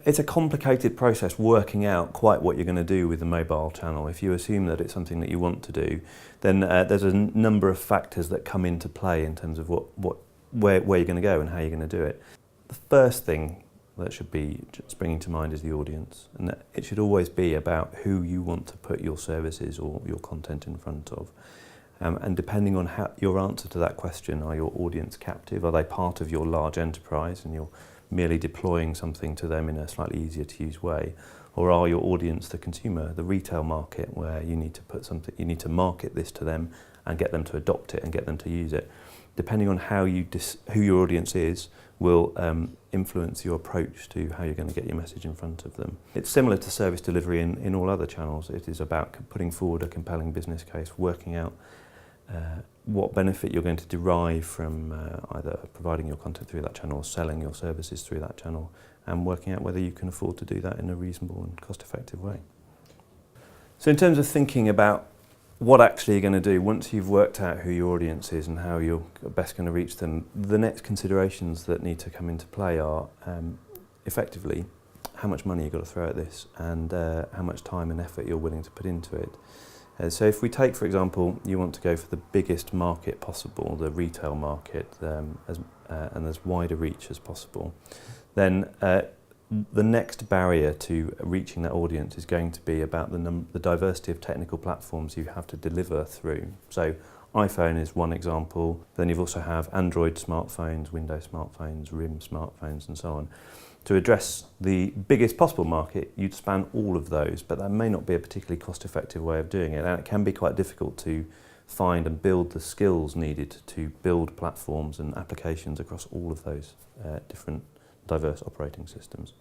It's a complicated process working out quite what you're going to do with the mobile channel. If you assume that it's something that you want to do, then there's a number of factors that come into play in terms of where you're going to go and how you're going to do it. The first thing that should be springing to mind is the audience, and that it should always be about who you want to put your services or your content in front of. And depending on your answer to that question, are your audience captive? Are they part of your large enterprise and you're merely deploying something to them in a slightly easier to use way? Or are your audience the consumer, the retail market, where you need to put something, you need to market this to them and get them to adopt it and get them to use it? Depending on how who your audience is, will influence your approach to how you're going to get your message in front of them. It's similar to service delivery in all other channels. It is about putting forward a compelling business case, working out what benefit you're going to derive from either providing your content through that channel or selling your services through that channel, and working out whether you can afford to do that in a reasonable and cost-effective way. So in terms of thinking about what actually you're going to do, once you've worked out who your audience is and how you're best going to reach them, the next considerations that need to come into play are effectively how much money you've got to throw at this and how much time and effort you're willing to put into it. So if we take, for example, you want to go for the biggest market possible, the retail market, and as wide a reach as possible, then the next barrier to reaching that audience is going to be about the diversity of technical platforms you have to deliver through. So iPhone is one example, then you also have Android smartphones, Windows smartphones, RIM smartphones and so on. To address the biggest possible market, you'd span all of those, but that may not be a particularly cost-effective way of doing it, and it can be quite difficult to find and build the skills needed to build platforms and applications across all of those different diverse operating systems.